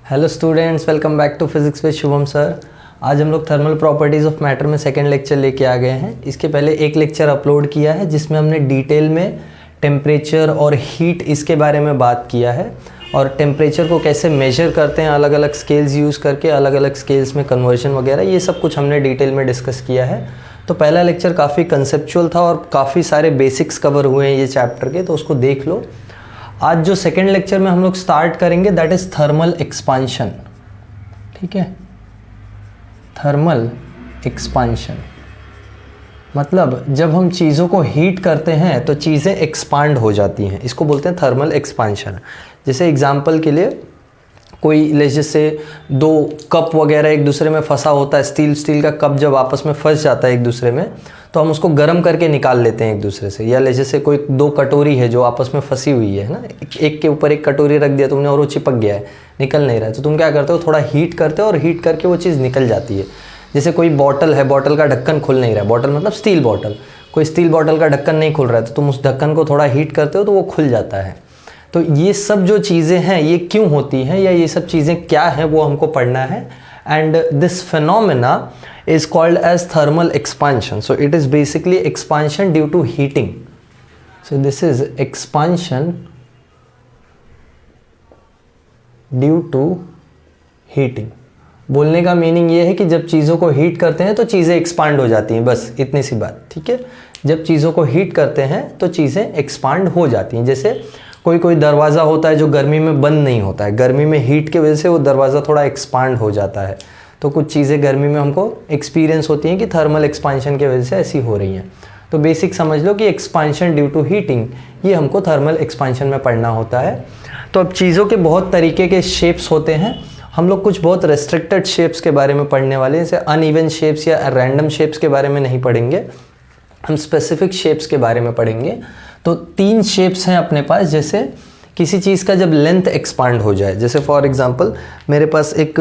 Hello students, welcome back to physics with Shubham sir. आज हम लोग थर्मल प्रॉपर्टीज़ ऑफ मैटर में सेकंड लेक्चर लेके आ गए हैं। इसके पहले एक लेक्चर अपलोड किया है जिसमें हमने डिटेल में टेम्परेचर और हीट इसके बारे में बात किया है और टेम्परेचर को कैसे मेजर करते हैं अलग अलग स्केल्स यूज़ करके, अलग अलग स्केल्स में कन्वर्जन वगैरह, ये सब कुछ हमने डिटेल में डिस्कस किया है। तो पहला लेक्चर काफ़ी कंसेप्चुअल था और काफ़ी सारे बेसिक्स कवर हुए हैं ये चैप्टर के, तो उसको देख लो। आज जो सेकेंड लेक्चर में हम लोग स्टार्ट करेंगे दैट इज़ थर्मल एक्सपांशन। ठीक है, थर्मल एक्सपांशन मतलब जब हम चीज़ों को हीट करते हैं तो चीज़ें एक्सपांड हो जाती हैं, इसको बोलते हैं थर्मल एक्सपांशन। जैसे एग्जांपल के लिए कोई जैसे दो कप वगैरह एक दूसरे में फंसा होता है, स्टील का कप जब आपस में फंस जाता है एक दूसरे में तो हम उसको गर्म करके निकाल लेते हैं एक दूसरे से। या जैसे कोई दो कटोरी है जो आपस में फंसी हुई है ना, एक के ऊपर एक कटोरी रख दिया तुमने और वो चिपक गया है, निकल नहीं रहा है, तो तुम क्या करते हो, थोड़ा हीट करते हो और हीट करके वो चीज़ निकल जाती है। जैसे कोई बॉटल है, बॉटल का ढक्कन खुल नहीं रहा है, बॉटल मतलब स्टील बॉटल, कोई स्टील बॉटल का ढक्कन नहीं खुल रहा है तो तुम उस ढक्कन को थोड़ा हीट करते हो तो वो खुल जाता है। तो ये सब जो चीज़ें हैं ये क्यों होती हैं या ये सब चीज़ें क्या हैं वो हमको पढ़ना है। And this phenomena is called as thermal expansion. So it is basically expansion due to heating. So this is expansion due to heating. बोलने का मीनिंग ये है कि जब चीज़ों को हीट करते हैं तो चीज़ें एक्सपांड हो जाती हैं, बस इतनी सी बात। ठीक है, जब चीज़ों को हीट करते हैं तो चीज़ें एक्सपांड हो जाती हैं। जैसे कोई दरवाज़ा होता है जो गर्मी में बंद नहीं होता है, गर्मी में हीट के वजह से वो दरवाज़ा थोड़ा एक्सपांड हो जाता है। तो कुछ चीज़ें गर्मी में हमको एक्सपीरियंस होती हैं कि थर्मल एक्सपांशन की वजह से ऐसी हो रही हैं। तो बेसिक समझ लो कि एक्सपांशन ड्यू टू हीटिंग ये हमको थर्मल एक्सपांशन में पढ़ना होता है। तो अब चीज़ों के बहुत तरीके के शेप्स होते हैं, हम लोग कुछ बहुत रेस्ट्रिक्टेड शेप्स के बारे में पढ़ने वाले हैं। जैसे अनइवन शेप्स या रैंडम शेप्स के बारे में नहीं पढ़ेंगे, हम स्पेसिफिक शेप्स के बारे में पढ़ेंगे। तो तीन शेप्स हैं अपने पास। जैसे किसी चीज़ का जब लेंथ एक्सपांड हो जाए, जैसे फॉर एग्जांपल मेरे पास एक,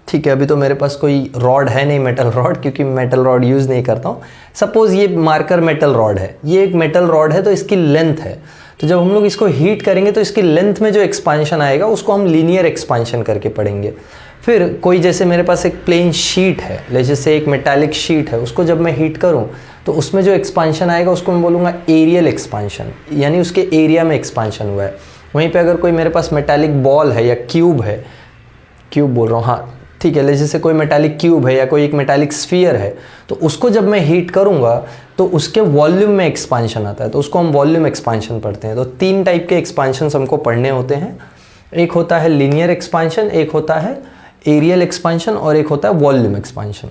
ठीक है अभी तो मेरे पास कोई रॉड है नहीं, मेटल रॉड, क्योंकि मेटल रॉड यूज़ नहीं करता हूँ। सपोज़ ये मार्कर मेटल रॉड है, ये एक मेटल रॉड है तो इसकी लेंथ है। तो जब हम लोग इसको हीट करेंगे तो इसकी लेंथ में जो एक्सपांशन आएगा उसको हम लीनियर एक्सपांशन करके पढ़ेंगे। फिर कोई जैसे मेरे पास एक प्लेन शीट है, जैसे एक मेटालिक शीट है, उसको जब मैं हीट करूँ तो उसमें जो एक्सपांशन आएगा उसको मैं बोलूँगा एरियल एक्सपांशन, यानी उसके एरिया में एक्सपांशन हुआ है। वहीं पे अगर कोई मेरे पास मेटालिक बॉल है या क्यूब है, क्यूब बोल रहा हूँ, हाँ ठीक है, जैसे कोई मेटालिक क्यूब है या कोई एक मेटालिक स्फीयर है, तो उसको जब मैं हीट करूँगा तो उसके वॉल्यूम में एक्सपांशन आता है, तो उसको हम वॉल्यूम एक्सपांशन पढ़ते हैं। तो तीन टाइप के एक्सपांशन हमको पढ़ने होते हैं, एक होता है लीनियर एक्सपांशन, एक होता है एरियल एक्सपांशन और एक होता है वॉल्यूम एक्सपांशन।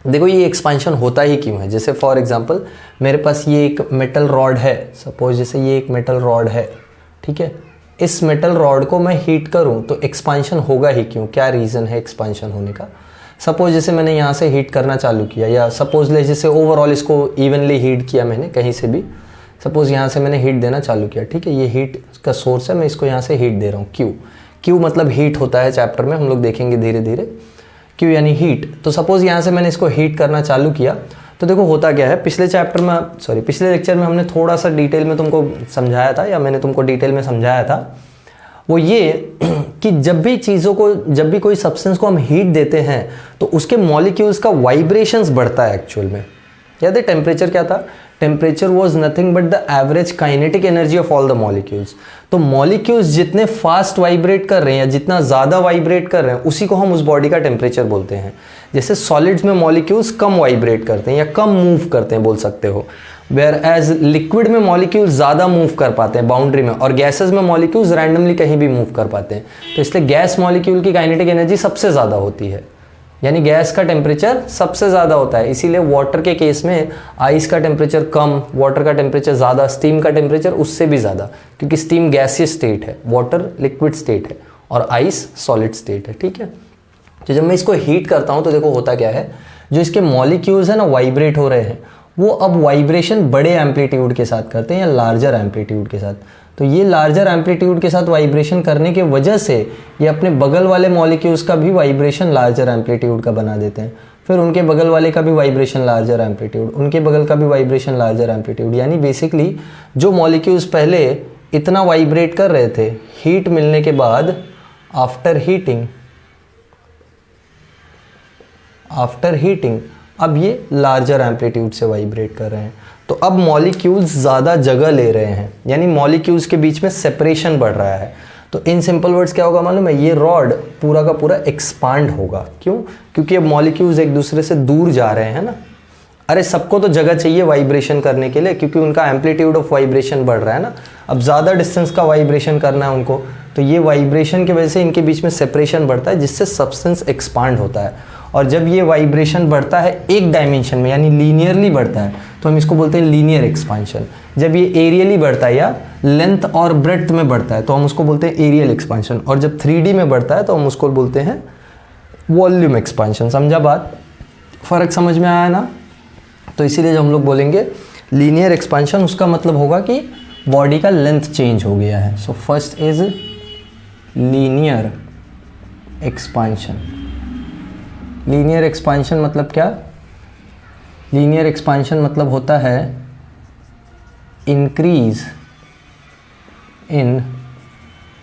देखो ये एक्सपांशन होता ही क्यों है। जैसे फॉर एग्जांपल मेरे पास ये एक मेटल रॉड है, सपोज जैसे ये एक मेटल रॉड है, ठीक है, इस मेटल रॉड को मैं हीट करूं तो एक्सपांशन होगा ही क्यों, क्या रीज़न है एक्सपांशन होने का। सपोज जैसे मैंने यहाँ से हीट करना चालू किया, या सपोज ले जैसे ओवरऑल इसको इवनली हीट किया मैंने कहीं से भी, सपोज यहाँ से मैंने हीट देना चालू किया, ठीक है, ये हीट का सोर्स है, मैं इसको यहाँ से हीट दे रहा हूँ। क्यू मतलब हीट होता है, चैप्टर में हम लोग देखेंगे धीरे धीरे। क्यू यानी हीट। तो सपोज़ यहाँ से मैंने इसको हीट करना चालू किया तो देखो होता क्या है, पिछले लेक्चर में हमने थोड़ा सा डिटेल में तुमको समझाया था, या मैंने तुमको डिटेल में समझाया था, वो ये कि जब भी कोई सब्सटेंस को हम हीट देते हैं तो उसके मॉलिक्यूल्स का वाइब्रेशंस बढ़ता है एक्चुअल में। याद है टेम्परेचर क्या था, temperature was nothing but the average kinetic energy of all the molecules. तो मॉलिक्यूल्स जितने फास्ट वाइब्रेट कर रहे हैं या जितना ज़्यादा वाइब्रेट कर रहे हैं उसी को हम उस बॉडी का टेम्परेचर बोलते हैं। जैसे सॉलिड्स में मॉलिक्यूल्स कम वाइब्रेट करते हैं या कम मूव करते हैं बोल सकते हो, वेयर एज लिक्विड में मॉलिक्यूल्स ज़्यादा मूव कर पाते हैं बाउंड्री में, और गैसेज में मॉलिक्यूल्स रैंडमली कहीं भी मूव कर पाते हैं। तो इसलिए गैस मॉलिक्यूल की काइनेटिक एनर्जी सबसे ज़्यादा होती है, यानी गैस का टेम्परेचर सबसे ज़्यादा होता है। इसीलिए वाटर के केस में आइस का टेम्परेचर कम, वाटर का टेम्परेचर ज़्यादा, स्टीम का टेम्परेचर उससे भी ज़्यादा, क्योंकि स्टीम गैसियस स्टेट है, वाटर लिक्विड स्टेट है और आइस सॉलिड स्टेट है। ठीक है, तो जब मैं इसको हीट करता हूँ तो देखो होता क्या है, जो इसके मॉलिक्यूल्स हैं ना वाइब्रेट हो रहे हैं, वो अब वाइब्रेशन बड़े एम्पलीट्यूड के साथ करते हैं या लार्जर एम्पलीट्यूड के साथ। तो ये लार्जर एम्पलीट्यूड के साथ वाइब्रेशन करने के वजह से ये अपने बगल वाले मॉलिक्यूल्स का भी वाइब्रेशन लार्जर एम्पलीट्यूड का बना देते हैं, फिर उनके बगल वाले का भी वाइब्रेशन लार्जर एम्पलीट्यूड, उनके बगल का भी वाइब्रेशन लार्जर एम्पलीट्यूड। यानी बेसिकली जो मॉलिक्यूल्स पहले इतना वाइब्रेट कर रहे थे, हीट मिलने के बाद आफ्टर हीटिंग आफ्टर हीटिंग अब ये लार्जर एम्पलीट्यूड से वाइब्रेट कर रहे हैं। तो अब मॉलिक्यूल्स ज़्यादा जगह ले रहे हैं, यानी मॉलिक्यूल्स के बीच में सेपरेशन बढ़ रहा है। तो इन सिंपल वर्ड्स क्या होगा मालूम है, ये रॉड पूरा का पूरा एक्सपांड होगा। क्यों? क्योंकि अब मॉलिक्यूल्स एक दूसरे से दूर जा रहे हैं ना। अरे सबको तो जगह चाहिए वाइब्रेशन करने के लिए, क्योंकि उनका एम्पलीट्यूड ऑफ वाइब्रेशन बढ़ रहा है ना। अब ज़्यादा डिस्टेंस का वाइब्रेशन करना है उनको, तो ये वाइब्रेशन की वजह से इनके बीच में सेपरेशन बढ़ता है, जिससे सब्सटेंस एक्सपांड होता है। और जब ये वाइब्रेशन बढ़ता है एक डायमेंशन में, यानी लीनियरली बढ़ता है, तो हम इसको बोलते हैं लीनियर एक्सपांशन। जब ये एरियली बढ़ता है या लेंथ और ब्रेड्थ में बढ़ता है, तो हम उसको बोलते हैं एरियल एक्सपांशन। और जब 3D में बढ़ता है तो हम उसको बोलते हैं वॉल्यूम एक्सपांशन। समझा बात? फ़र्क समझ में आया ना? तो इसीलिए जब हम लोग बोलेंगे लीनियर एक्सपांशन, उसका मतलब होगा कि बॉडी का लेंथ चेंज हो गया है। So first is linear expansion. Linear expansion मतलब क्या? लीनियर एक्सपांशन मतलब होता है increase in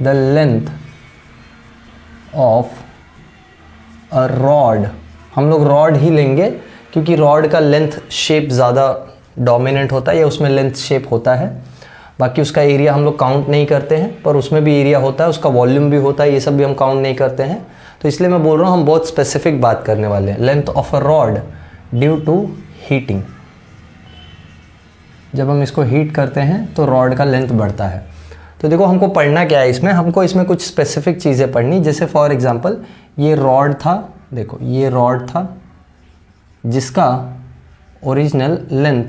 the length of a rod. हम लोग रॉड ही लेंगे क्योंकि रॉड का लेंथ शेप ज़्यादा डोमिनेंट होता है, या उसमें लेंथ शेप होता है। बाकी उसका एरिया हम लोग काउंट नहीं करते हैं, पर उसमें भी एरिया होता है, उसका वॉल्यूम भी होता है, ये सब भी हम काउंट नहीं करते हैं। तो इसलिए मैं बोल रहा हूँ हम बहुत स्पेसिफिक बात करने वाले हैं। Length of a rod due to heating. जब हम इसको हीट करते हैं तो रॉड का लेंथ बढ़ता है। तो देखो हमको पढ़ना क्या है इसमें, हमको इसमें कुछ स्पेसिफिक चीज़ें पढ़नी। जैसे फॉर एग्जांपल ये रॉड था, देखो ये रॉड था जिसका ओरिजिनल लेंथ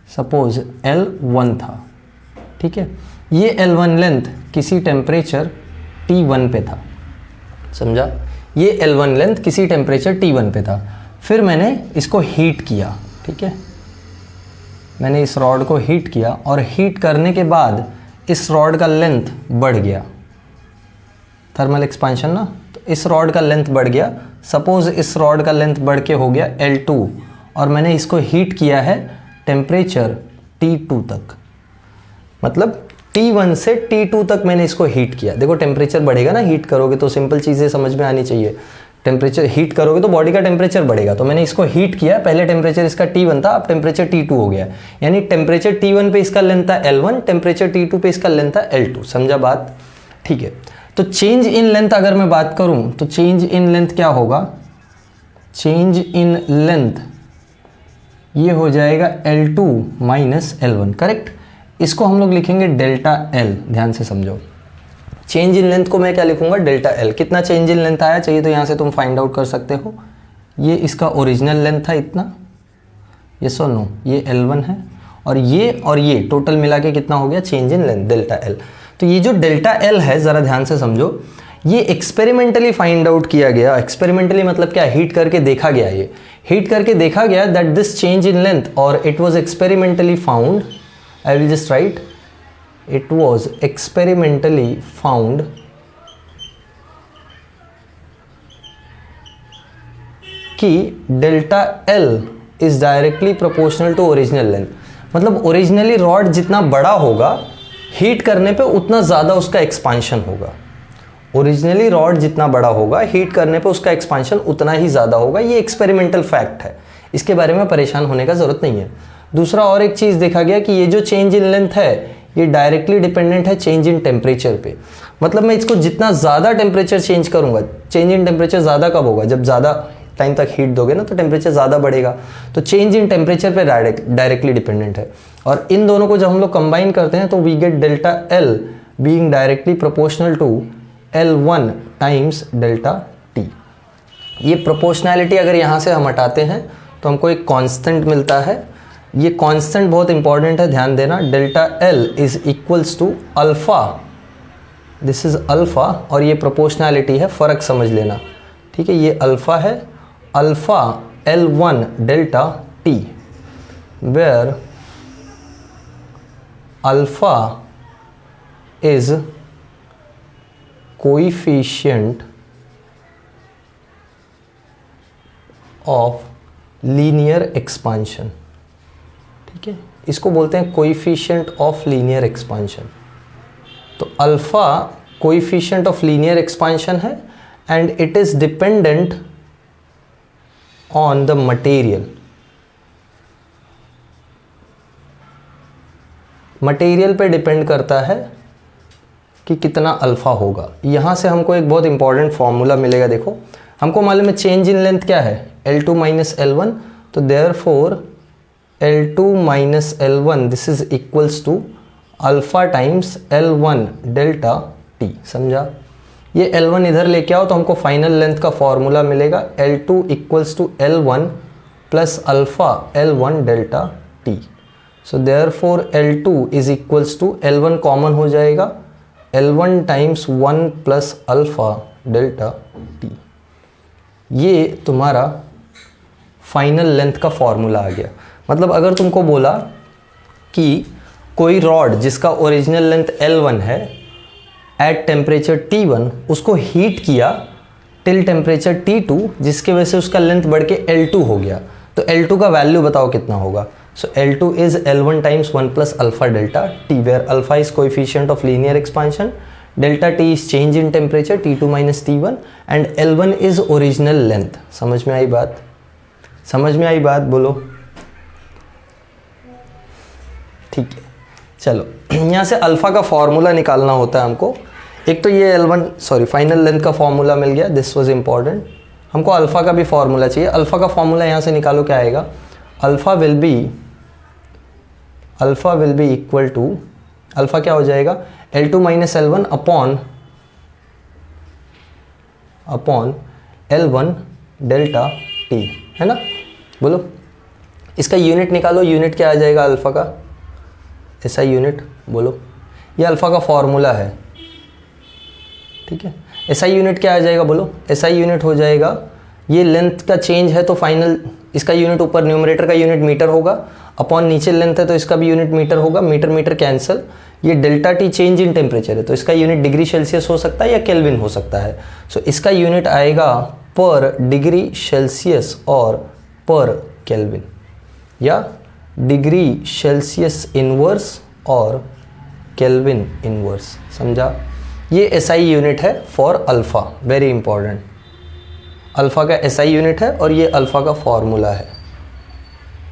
सपोज L1 था, ठीक है। ये L1 लेंथ किसी टेम्परेचर T1 पे था, समझा? ये L1 लेंथ किसी टेम्परेचर T1 पे था। फिर मैंने इसको हीट किया, ठीक है। मैंने इस रॉड को हीट किया और हीट करने के बाद इस रॉड का लेंथ बढ़ गया, थर्मल एक्सपांशन ना। तो इस रॉड का लेंथ बढ़ गया। सपोज इस रॉड का लेंथ बढ़ के हो गया L2 और मैंने इसको हीट किया है टेम्परेचर T2 तक। मतलब T1 से T2 तक मैंने इसको हीट किया। देखो टेम्परेचर बढ़ेगा ना, हीट करोगे तो सिंपल चीज़ें समझ में आनी चाहिए। टेम्परेचर हीट करोगे तो बॉडी का टेम्परेचर बढ़ेगा। तो मैंने इसको हीट किया, पहले टेम्परेचर इसका T1 था, अब टेम्परेचर T2 हो गया। यानी टेम्परेचर T1 पे इसका लेंथ था L1, टेम्परेचर T2 पे इसका लेंथ था L2। समझा बात? ठीक है। तो चेंज इन लेंथ अगर मैं बात करूं तो चेंज इन लेंथ क्या होगा? चेंज इन लेंथ ये हो जाएगा L2 माइनस L1, करेक्ट। इसको हम लोग लिखेंगे डेल्टा L। ध्यान से समझो, चेंज इन लेंथ को मैं क्या लिखूंगा? Delta L। कितना चेंज इन लेंथ आया चाहिए तो यहाँ से तुम फाइंड आउट कर सकते हो। ये इसका ओरिजिनल लेंथ था इतना, ये सो नो, ये L1 है और ये टोटल मिला के कितना हो गया? Change in length delta L। तो ये जो डेल्टा L है, ज़रा ध्यान से समझो, ये एक्सपेरिमेंटली फाइंड आउट किया गया। एक्सपेरिमेंटली मतलब क्या? हीट करके देखा गया। ये हीट करके देखा गया that this change in length, और it was experimentally found, I will just write, it was experimentally found कि delta L is directly proportional to original length। मतलब ओरिजिनली रॉड जितना बड़ा होगा हीट करने पे उतना ज़्यादा उसका एक्सपांशन होगा। ओरिजिनली रॉड जितना बड़ा होगा हीट करने पे उसका एक्सपांशन उतना ही ज़्यादा होगा। ये एक्सपेरिमेंटल फैक्ट है, इसके बारे में परेशान होने का ज़रूरत नहीं है। दूसरा और एक चीज़ देखा गया कि ये जो चेंज इन लेंथ है ये डायरेक्टली डिपेंडेंट है चेंज इन टेम्परेचर पे। मतलब मैं इसको जितना ज़्यादा टेम्परेचर चेंज करूँगा, चेंज इन टेम्परेचर ज़्यादा कब होगा? जब ज़्यादा टाइम तक हीट दोगे ना तो टेम्परेचर ज़्यादा बढ़ेगा। तो चेंज इन टेम्परेचर पे डायरेक्टली डिपेंडेंट है। और इन दोनों को जब हम लोग कंबाइन करते हैं तो we get delta L being directly proportional to L1 times delta T। ये प्रोपोर्शनैलिटी अगर यहाँ से हम हटाते हैं तो हमको एक कांस्टेंट मिलता है। ये कांस्टेंट बहुत इंपॉर्टेंट है, ध्यान देना। Delta L is equals to alpha, this is alpha, और ये प्रोपोर्शनैलिटी है, फ़र्क समझ लेना, ठीक है। ये अल्फा है, alpha L1 delta T, where alpha is coefficient of linear expansion, ठीक है। इसको बोलते हैं कोएफिशिएंट ऑफ लीनियर एक्सपांशन। तो alpha coefficient of linear expansion है and it is dependent on the material, material पे डिपेंड करता है कि कितना अल्फ़ा होगा। यहाँ से हमको एक बहुत इंपॉर्टेंट फॉर्मूला मिलेगा। देखो हमको मालूम है चेंज इन लेंथ क्या है, L2 माइनस L1, तो therefore L2 minus L1 this is equals to alpha times L1 delta T। समझा? ये L1 इधर लेके आओ तो हमको फाइनल लेंथ का फॉर्मूला मिलेगा L2 equals to L1 plus alpha L1 delta T। So therefore L2 is equals to L1 common हो जाएगा, L1 times 1 plus alpha delta T। ये तुम्हारा फाइनल लेंथ का फॉर्मूला आ गया। मतलब अगर तुमको बोला कि कोई रॉड जिसका ओरिजिनल लेंथ L1 है एट टेम्परेचर T1 उसको हीट किया टिल टेम्परेचर T2 जिसकी वजह से उसका लेंथ बढ़ के L2 हो गया, तो L2 का वैल्यू बताओ कितना होगा। So L2 is L1 times 1 plus alpha delta T, where alpha is coefficient of linear expansion, delta T is change in temperature T2 minus T1 and L1 is original length. समझ में आई बात? समझ में आई बात? बोलो। ठीक है, चलो यहाँ से अल्फ़ा का फॉर्मूला निकालना होता है हमको। एक तो ये L1 फाइनल लेंथ का फॉर्मूला मिल गया, दिस वाज इम्पॉर्टेंट। हमको अल्फ़ा का भी फॉर्मूला चाहिए। अल्फ़ा का फॉर्मूला यहाँ से निकालो, क्या आएगा? Alpha will be equal to, alpha क्या हो जाएगा? L2 minus L1 upon L1 delta T, है ना? बोलो इसका यूनिट निकालो, यूनिट क्या आ जाएगा अल्फ़ा का? SI unit. बोलो, ये अल्फ़ा का फॉर्मूला है, ठीक है। SI यूनिट क्या आ जाएगा? बोलो, SI यूनिट हो जाएगा, ये लेंथ का चेंज है तो फाइनल इसका यूनिट ऊपर न्यूमरेटर का यूनिट मीटर होगा, अपॉन नीचे लेंथ है तो इसका भी यूनिट मीटर होगा, मीटर मीटर कैंसिल। ये delta T change in temperature है तो इसका यूनिट डिग्री सेल्सियस हो सकता है या केल्विन हो सकता है। सो इसका यूनिट आएगा पर डिग्री सेल्सियस और पर केल्विन, या डिग्री सेल्सियस इनवर्स और केल्विन इनवर्स। समझा? ये SI यूनिट है for alpha, very important. Alpha का SI यूनिट है और ये अल्फ़ा का फॉर्मूला है।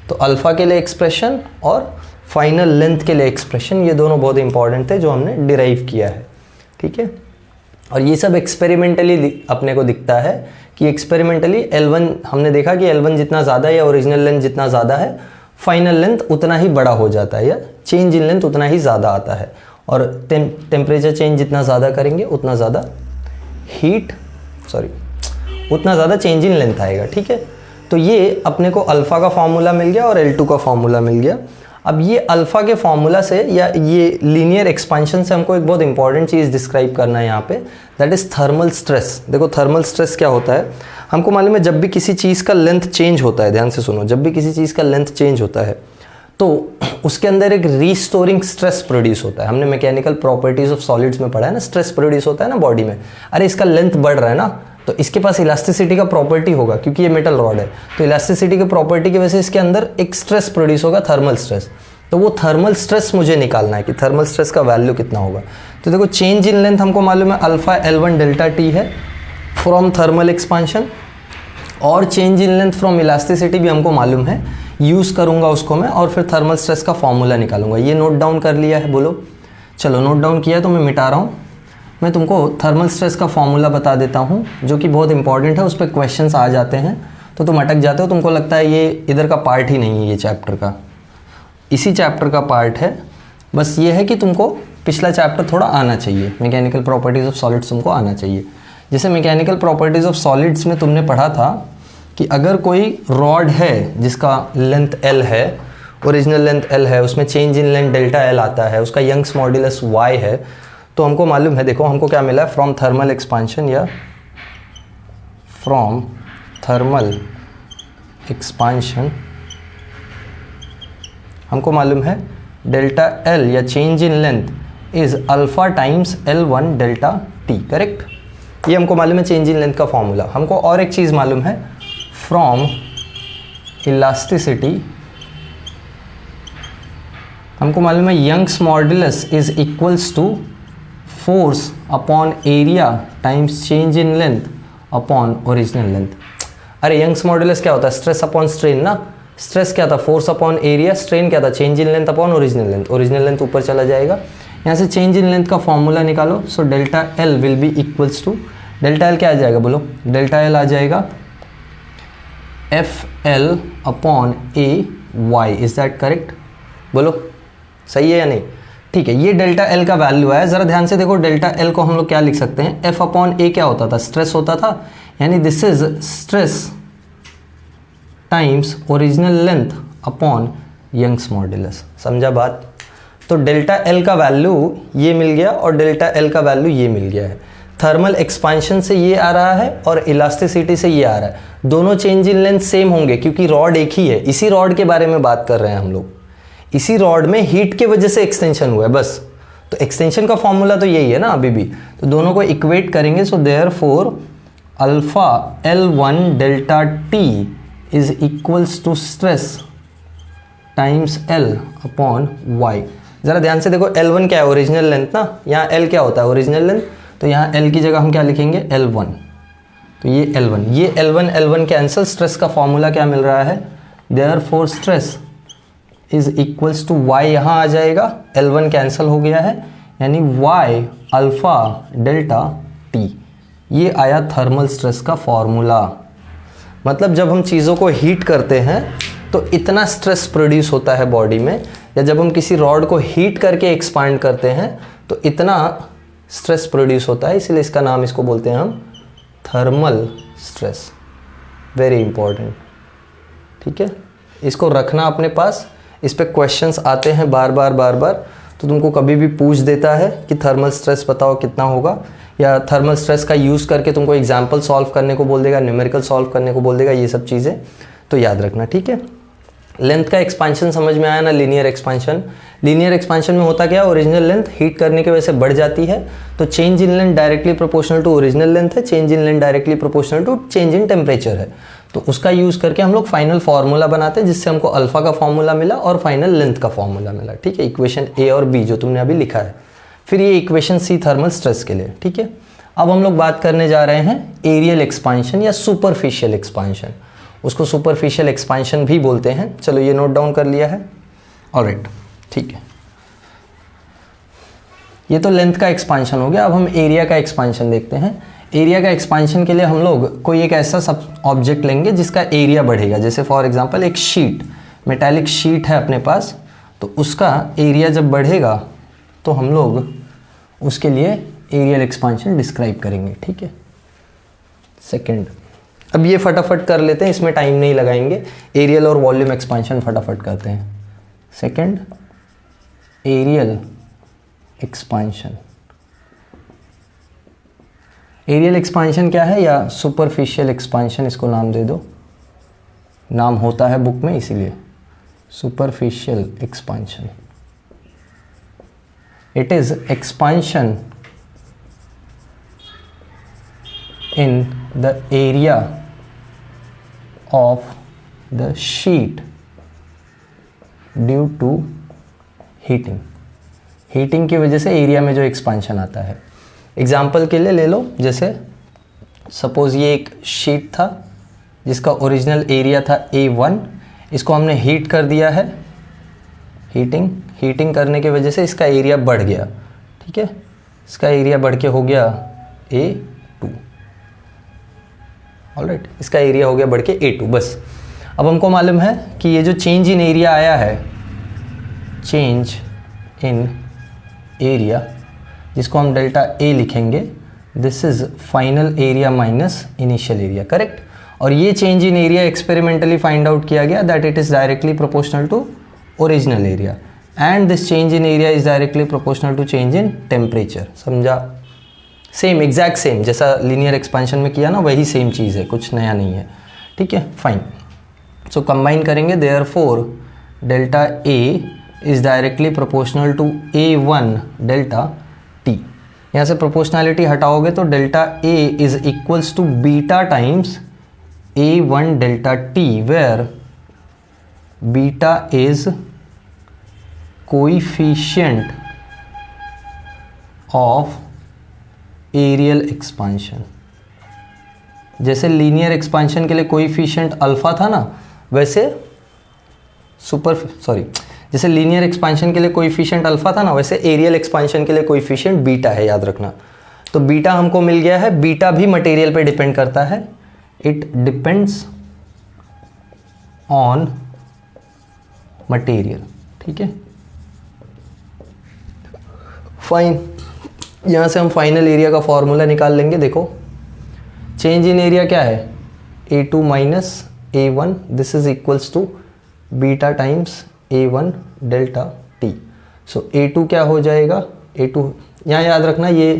तो अल्फ़ा के लिए एक्सप्रेशन और फाइनल लेंथ के लिए एक्सप्रेशन, ये दोनों बहुत इंपॉर्टेंट थे जो हमने डिराइव किया है, ठीक है। और ये सब एक्सपेरिमेंटली अपने को दिखता है कि एक्सपेरिमेंटली L1 हमने देखा कि L1 जितना ज़्यादा या ओरिजिनल लेंथ जितना ज़्यादा है, फाइनल लेंथ उतना ही बड़ा हो जाता है या चेंज इन लेंथ उतना ही ज़्यादा आता है। और टेम्परेचर चेंज जितना ज़्यादा करेंगे उतना ज़्यादा उतना ज़्यादा चेंज इन लेंथ आएगा, ठीक है। तो ये अपने को अल्फ़ा का फॉर्मूला मिल गया और L2 का फॉर्मूला मिल गया। अब ये अल्फ़ा के फॉर्मूला से या ये लीनियर एक्सपांशन से हमको एक बहुत इंपॉर्टेंट चीज़ डिस्क्राइब करना है यहाँ पे, दैट इज़ थर्मल स्ट्रेस। देखो थर्मल स्ट्रेस क्या होता है, हमको मालूम है जब भी किसी चीज़ का लेंथ चेंज होता है, ध्यान से सुनो, जब भी किसी चीज़ का लेंथ चेंज होता है तो उसके अंदर एक रीस्टोरिंग स्ट्रेस प्रोड्यूस होता है। हमने मैकेनिकल प्रॉपर्टीज ऑफ सॉलिड्स में पढ़ा है ना, स्ट्रेस प्रोड्यूस होता है ना बॉडी में। अरे इसका लेंथ बढ़ रहा है ना, तो इसके पास इलास्टिसिटी का प्रॉपर्टी होगा क्योंकि ये मेटल रॉड है, तो इलास्टिसिटी के प्रॉपर्टी की वजह से इसके अंदर एक स्ट्रेस प्रोड्यूस होगा, थर्मल स्ट्रेस। तो वो थर्मल स्ट्रेस मुझे निकालना है कि थर्मल स्ट्रेस का वैल्यू कितना होगा। तो देखो चेंज इन लेंथ हमको मालूम है अल्फ़ा L1 डेल्टा T है फ्रॉम थर्मल एक्सपांशन, और change in length from elasticity भी हमको मालूम है, यूज़ करूँगा उसको मैं और फिर थर्मल स्ट्रेस का फॉर्मूला निकालूंगा। ये नोट डाउन कर लिया है? बोलो। चलो नोट डाउन किया तो मैं मिटा रहा हूँ। मैं तुमको थर्मल स्ट्रेस का फॉर्मूला बता देता हूँ जो कि बहुत इंपॉर्टेंट है, उस पर क्वेश्चंस आ जाते हैं तो तुम अटक जाते हो, तुमको लगता है ये इधर का पार्ट ही नहीं है, ये चैप्टर का, इसी चैप्टर का पार्ट है। बस ये है कि तुमको पिछला चैप्टर थोड़ा आना चाहिए, मैकेनिकल प्रॉपर्टीज़ ऑफ सॉलिड्स तुमको आना चाहिए। जैसे मैकेनिकल प्रॉपर्टीज़ ऑफ सॉलिड्स में तुमने पढ़ा था कि अगर कोई रॉड है जिसका लेंथ L है, ओरिजिनल लेंथ L है, उसमें change in length delta L आता है, उसका यंग्स मॉड्यूलस Y है, तो हमको मालूम है, देखो हमको क्या मिला है, फ्रॉम थर्मल एक्सपांशन या फ्रॉम थर्मल एक्सपांशन हमको मालूम है डेल्टा L या change in length is alpha times L1 delta T, correct. ये हमको मालूम है चेंज इन लेंथ का फॉर्मूला। हमको और एक चीज़ मालूम है, फ्रॉम इलास्टिसिटी हमको मालूम है Young's modulus is equals to force upon area times change in length upon original length. अरे यंग्स मॉड्यूलस क्या होता है, स्ट्रेस अपॉन स्ट्रेन ना, स्ट्रेस क्या था, फोर्स अपॉन एरिया, स्ट्रेन क्या था, change in length upon original length, original length ऊपर चला जाएगा। यहाँ से चेंज इन लेंथ का फॉर्मूला निकालो, so delta L will be equals to, delta L क्या आ जाएगा बोलो, डेल्टा एल आ जाएगा F L upon A Y, is that correct, बोलो सही है या नहीं। ठीक है, ये डेल्टा एल का वैल्यू है, ज़रा ध्यान से देखो, डेल्टा एल को हम लोग क्या लिख सकते हैं, एफ अपॉन ए क्या होता था, स्ट्रेस होता था, यानी this is stress times original length upon Young's modulus, समझा बात। तो डेल्टा एल का वैल्यू ये मिल गया और डेल्टा एल का वैल्यू ये मिल गया है। थर्मल एक्सपांशन से ये आ रहा है और इलास्टिसिटी से ये आ रहा है, दोनों चेंज इन लेंथ सेम होंगे क्योंकि रॉड एक ही है। इसी रॉड के बारे में बात कर रहे हैं हम लोग, इसी रॉड में हीट के वजह से एक्सटेंशन हुआ है बस। तो एक्सटेंशन का फॉर्मूला तो यही है ना अभी भी, तो दोनों को इक्वेट करेंगे। So therefore alpha L1 delta T is equals to stress times L upon Y। ज़रा ध्यान से देखो, L1 क्या है, ओरिजिनल लेंथ ना, यहाँ L क्या होता है, ओरिजिनल लेंथ, तो यहाँ L की जगह हम क्या लिखेंगे, L1, तो ये L1, ये L1 कैंसिल, स्ट्रेस का फॉर्मूला क्या मिल रहा है, therefore stress is equals to Y, यहाँ आ जाएगा, L1 कैंसिल हो गया है, यानी Y अल्फा डेल्टा T, ये आया थर्मल स्ट्रेस का फॉर्मूला। मतलब जब हम चीज़ों को हीट करते हैं तो इतना स्ट्रेस प्रोड्यूस होता है बॉडी में, या जब हम किसी रॉड को हीट करके एक्सपांड करते हैं तो इतना स्ट्रेस प्रोड्यूस होता है, इसलिए इसका नाम, इसको बोलते हैं हम थर्मल स्ट्रेस। वेरी इंपॉर्टेंट, ठीक है, इसको रखना अपने पास, इस पे क्वेश्चंस आते हैं बार बार, तो तुमको कभी भी पूछ देता है कि थर्मल स्ट्रेस बताओ कितना होगा, या थर्मल स्ट्रेस का यूज़ करके तुमको एग्जाम्पल सॉल्व करने को बोल देगा, न्यूमेरिकल सॉल्व करने को बोल देगा, ये सब चीज़ें तो याद रखना, ठीक है। लेंथ का एक्सपांशन समझ में आया ना, लीनियर एक्सपांशन। लीनियर एक्सपांशन में होता क्या है, ओरिजिनल लेंथ हीट करने की वजह से बढ़ जाती है, तो change in length directly proportional to original length है, change in length directly proportional to change in temperature है। तो उसका यूज़ करके हम लोग फाइनल फार्मूला बनाते हैं, जिससे हमको अल्फा का फॉर्मूला मिला और फाइनल लेंथ का फॉर्मूला मिला, ठीक है। इक्वेशन ए और बी जो तुमने अभी लिखा है, फिर ये इक्वेशन सी थर्मल स्ट्रेस के लिए, ठीक है। अब हम लोग बात करने जा रहे हैं एरियल एक्सपांशन या सुपरफिशियल एक्सपांशन, उसको सुपरफिशियल एक्सपांशन भी बोलते हैं। चलो ये नोट डाउन कर लिया है, ऑलराइट, ठीक है। ये तो लेंथ का एक्सपांशन हो गया, अब हम एरिया का एक्सपांशन देखते हैं। एरिया का एक्सपांशन के लिए हम लोग कोई एक ऐसा सब ऑब्जेक्ट लेंगे जिसका एरिया बढ़ेगा, जैसे फॉर एग्जांपल एक शीट, मेटालिक शीट है अपने पास, तो उसका एरिया जब बढ़ेगा तो हम लोग उसके लिए एरियल एक्सपांशन डिस्क्राइब करेंगे, ठीक है। सेकंड, अब ये फटाफट कर लेते हैं, इसमें टाइम नहीं लगाएंगे, एरियल और वॉल्यूम एक्सपांशन फटाफट करते हैं। Second, areal expansion. Areal expansion क्या है, या सुपरफिशियल एक्सपांशन इसको नाम दे दो, नाम होता है बुक में इसीलिए, superficial expansion. It is expansion in the area of the sheet due to heating। Heating की वजह से एरिया में जो एक्सपांशन आता है। एग्जाम्पल के लिए ले लो, जैसे सपोज ये एक शीट था जिसका ओरिजिनल एरिया था A1, इसको हमने हीट कर दिया है, हीटिंग करने की वजह से इसका एरिया बढ़ गया, ठीक है, इसका एरिया बढ़ के हो गया A2, ऑलराइट, इसका एरिया हो गया बढ़ के A2 बस। अब हमको मालूम है कि ये जो चेंज इन एरिया आया है, चेंज इन एरिया, जिसको हम डेल्टा A लिखेंगे, this is final area minus initial area, correct. और ये change in area experimentally find out किया गया that it is directly proportional to original area, and this change in area is directly proportional to change in temperature. समझा, same, exact same, जैसा linear expansion में किया ना, वही same चीज़ है, कुछ नया नहीं है, ठीक है, फाइन। सो कंबाइन करेंगे, therefore delta A is directly proportional to A1 delta T। यहाँ से प्रोपोर्शनैलिटी हटाओगे तो delta A is equals to beta times A1 delta T, where beta is coefficient of areal expansion. जैसे linear expansion के लिए coefficient alpha था ना, वैसे जैसे लीनियर एक्सपांशन के लिए कोएफिशिएंट अल्फा था ना, वैसे एरियल एक्सपांशन के लिए कोएफिशिएंट बीटा है, याद रखना। तो बीटा हमको मिल गया है। बीटा भी मटेरियल पे डिपेंड करता है, इट डिपेंड्स ऑन मटेरियल, ठीक है। फाइन, यहां से हम फाइनल एरिया का फॉर्मूला निकाल लेंगे। देखो चेंज इन एरिया क्या है, A2 minus A1, this is equals to beta times A1 delta T. So A2 क्या हो जाएगा, A2 यहाँ याद रखना, ये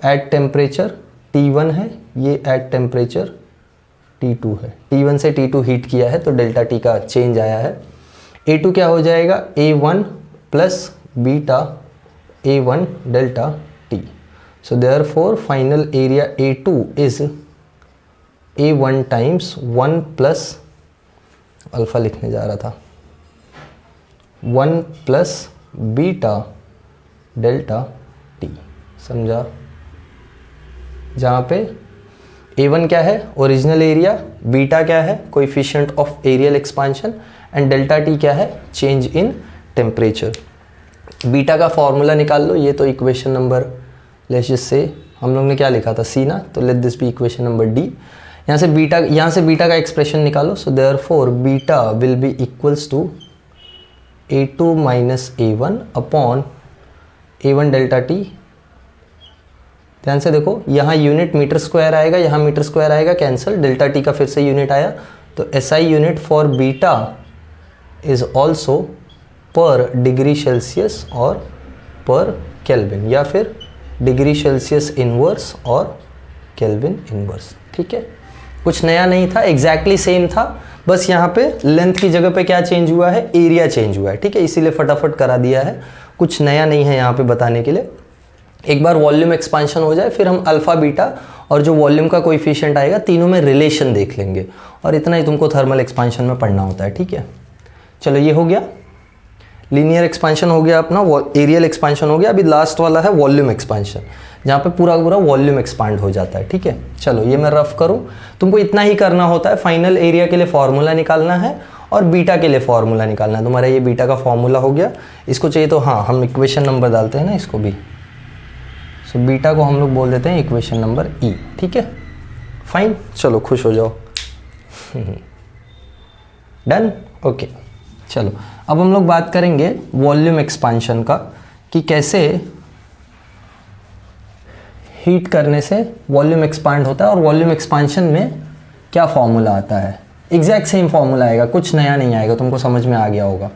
एट टेम्परेचर T1 है, ये एट टेम्परेचर T2 है। T1 से T2 हीट किया है तो डेल्टा टी का चेंज आया है। A2 क्या हो जाएगा, A1 plus beta A1 delta T. So therefore final area A2 is A1 times 1 plus, alpha लिखने जा रहा था, 1 प्लस बीटा डेल्टा टी, समझा। जहाँ पे A1 क्या है, ओरिजिनल एरिया, बीटा क्या है, coefficient of areal expansion, and delta T क्या है, चेंज इन टेम्परेचर। बीटा का फॉर्मूला निकाल लो, ये तो इक्वेशन नंबर, लेट्स से हम लोग ने क्या लिखा था, सी ना, तो let this be equation number D. यहाँ से बीटा का एक्सप्रेशन निकालो। So therefore beta will be equals to A2 minus A1 upon A1 delta T. ध्यान से देखो, यहाँ यूनिट मीटर स्क्वायर आएगा, यहाँ मीटर स्क्वायर आएगा, कैंसिल, डेल्टा टी का फिर से यूनिट आया, तो SI unit for beta is also per degree Celsius और पर केल्विन, या फिर डिग्री सेल्सियस इनवर्स और केल्विन इनवर्स, ठीक है। कुछ नया नहीं था, एग्जैक्टली सेम था, बस यहाँ पे लेंथ की जगह पे क्या चेंज हुआ है, एरिया चेंज हुआ है, ठीक है, इसीलिए फटाफट करा दिया है, कुछ नया नहीं है यहाँ पे बताने के लिए। एक बार वॉल्यूम एक्सपांशन हो जाए फिर हम अल्फा बीटा और जो वॉल्यूम का कोएफिशिएंट आएगा तीनों में रिलेशन देख लेंगे, और इतना ही तुमको थर्मल एक्सपांशन में पढ़ना होता है, ठीक है। चलो ये हो गया, लीनियर एक्सपांशन हो गया अपना, एरियल एक्सपांशन हो गया। अभी लास्ट वाला है वॉल्यूम एक्सपांशन, जहाँ पे पूरा पूरा वॉल्यूम एक्सपांड हो जाता है, ठीक है। चलो ये मैं रफ करूँ, तुमको इतना ही करना होता है, फाइनल एरिया के लिए फॉर्मूला निकालना है और बीटा के लिए फॉर्मूला निकालना है। तुम्हारा ये बीटा का फॉर्मूला हो गया, इसको चाहिए तो हाँ हम इक्वेशन नंबर डालते हैं ना इसको भी। सो बीटा को हम लोग बोल देते हैं इक्वेशन नंबर ई, ठीक है। फाइन, चलो खुश हो जाओ। Done, okay. चलो अब हम लोग बात करेंगे वॉल्यूम एक्सपांशन का, कि कैसे हीट करने से वॉल्यूम एक्सपांड होता है और वॉल्यूम एक्सपांशन में क्या फॉर्मूला आता है। एग्जैक्ट सेम फॉर्मूला आएगा, कुछ नया नहीं आएगा, तुमको समझ में आ गया होगा।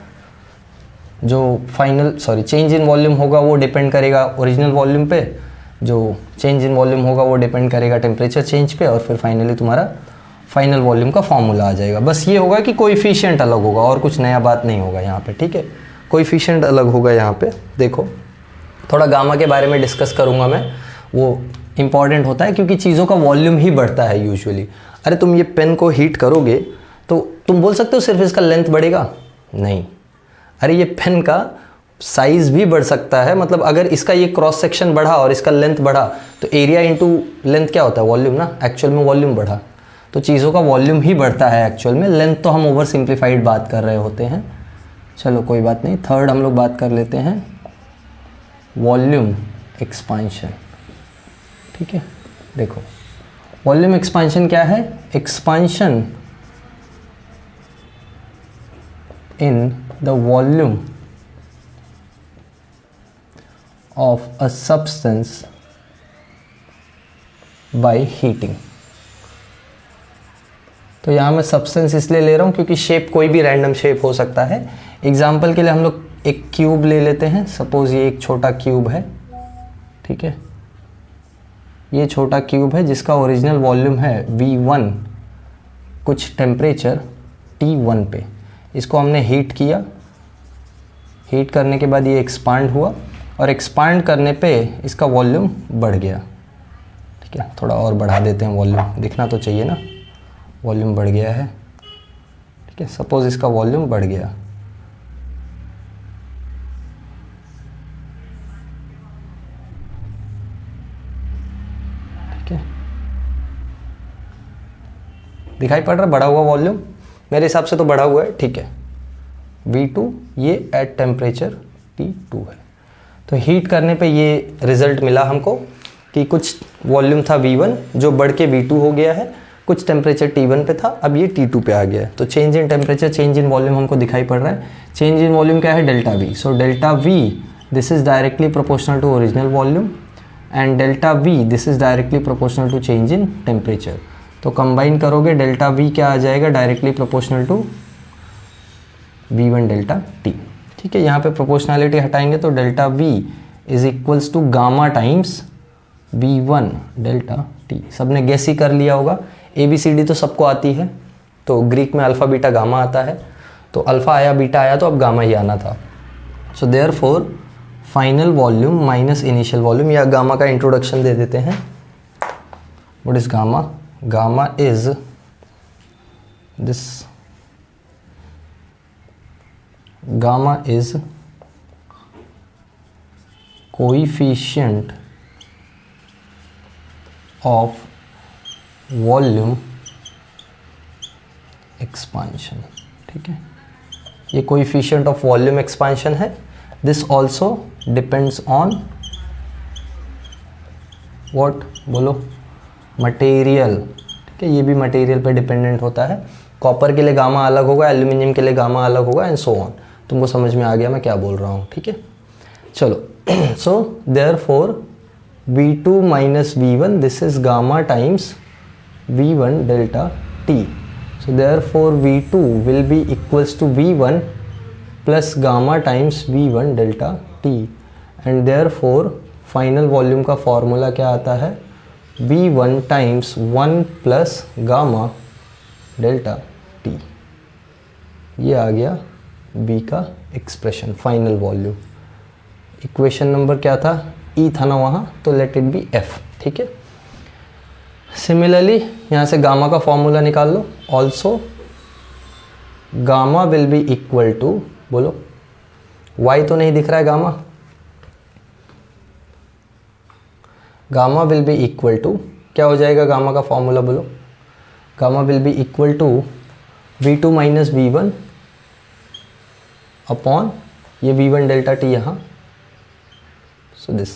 जो चेंज इन वॉल्यूम होगा वो डिपेंड करेगा ओरिजिनल वॉल्यूम पे, जो चेंज इन वॉल्यूम होगा वो डिपेंड करेगा टेम्परेचर चेंज पे, और फिर फाइनली तुम्हारा फाइनल वॉल्यूम का फॉर्मूला आ जाएगा। बस ये होगा कि कोएफिशिएंट अलग होगा और कुछ नया बात नहीं होगा यहाँ पे, ठीक है। कोएफिशिएंट अलग होगा यहाँ पे। देखो थोड़ा गामा के बारे में डिस्कस करूँगा मैं, वो इम्पॉर्टेंट होता है क्योंकि चीज़ों का वॉल्यूम ही बढ़ता है यूजुअली। अरे तुम ये पेन को हीट करोगे तो तुम बोल सकते हो सिर्फ इसका लेंथ बढ़ेगा, नहीं, अरे ये पेन का साइज़ भी बढ़ सकता है। मतलब अगर इसका ये क्रॉस सेक्शन बढ़ा और इसका लेंथ बढ़ा तो एरिया इंटू लेंथ क्या होता है, वॉल्यूम ना, एक्चुअल में वॉल्यूम बढ़ा, तो चीज़ों का वॉल्यूम ही बढ़ता है एक्चुअल में। लेंथ तो हम ओवर सिंप्लीफाइड बात कर रहे होते हैं, चलो कोई बात नहीं। थर्ड हम लोग बात कर लेते हैं वॉल्यूम एक्सपांशन, ठीक है। देखो वॉल्यूम एक्सपांशन क्या है, expansion in the volume of a substance by heating. तो यहाँ मैं सब्सटेंस इसलिए ले रहा हूँ क्योंकि शेप कोई भी रैंडम शेप हो सकता है। एग्जाम्पल के लिए हम लोग एक क्यूब ले लेते हैं, सपोज ये एक छोटा क्यूब है, ठीक है। ये छोटा क्यूब है जिसका ओरिजिनल वॉल्यूम है V1, कुछ टेम्परेचर T1 पे। इसको हमने हीट किया, हीट करने के बाद ये एक्सपांड हुआ और एक्सपांड करने पे इसका वॉल्यूम बढ़ गया, ठीक है। थोड़ा और बढ़ा देते हैं वॉल्यूम, दिखना तो चाहिए ना, वॉल्यूम बढ़ गया है, ठीक है। सपोज इसका वॉल्यूम बढ़ गया, ठीक है। दिखाई पड़ रहा है बढ़ा हुआ वॉल्यूम, मेरे हिसाब से तो बढ़ा हुआ है, ठीक है। V2 ये एट टेम्परेचर T2 है। तो हीट करने पे ये रिजल्ट मिला हमको कि कुछ वॉल्यूम था V1 जो बढ़ के V2 हो गया है, कुछ टेम्परेचर T1 पे था, अब ये T2 पे आ गया है। तो change in temperature, change in volume हमको दिखाई पड़ रहा है। चेंज इन वॉल्यूम क्या है? Delta V। So delta V this is directly proportional to original volume and delta V this is directly proportional to change in temperature. तो combine करोगे delta V क्या आ जाएगा? Directly proportional to V1 delta T। ठीक है, यहाँ पे proportionality हटाएंगे तो delta V is equals to gamma times V1 delta T। सबने गेस ही कर लिया होगा, ABCD तो सबको आती है, तो ग्रीक में अल्फ़ा बीटा गामा आता है, तो अल्फ़ा आया बीटा आया तो अब गामा ही आना था। सो therefore final volume minus initial volume, या गामा का इंट्रोडक्शन दे देते हैं। What is gamma? Gamma is this, gamma is coefficient of volume expansion। ठीक है, ये coefficient of volume expansion है। this also depends on what? बोलो, मटेरियल। ठीक है, ये भी मटेरियल पे डिपेंडेंट होता है। कॉपर के लिए गामा अलग होगा, एल्यूमिनियम के लिए गामा अलग होगा एंड सो ऑन। तुमको समझ में आ गया मैं क्या बोल रहा हूँ? ठीक है, चलो। So therefore V2 minus V1 this is gamma times V1 delta T। So therefore V2 will be equals to V1 plus gamma times V1 delta T and therefore final volume का फॉर्मूला क्या आता है? V1 times 1 plus gamma delta T। ये आ गया B का expression, final volume. Equation number क्या था? E था ना वहाँ, तो लेट इट बी F। ठीक है, सिमिलरली यहाँ से गामा का फॉर्मूला निकाल लो। Also gamma will be equal to, बोलो, Y तो नहीं दिख रहा है gamma, gamma will be equal to, क्या हो जाएगा गामा का फॉर्मूला? बोलो, gamma will be equal to V2 minus V1 upon ये V1 डेल्टा T यहाँ। सो दिस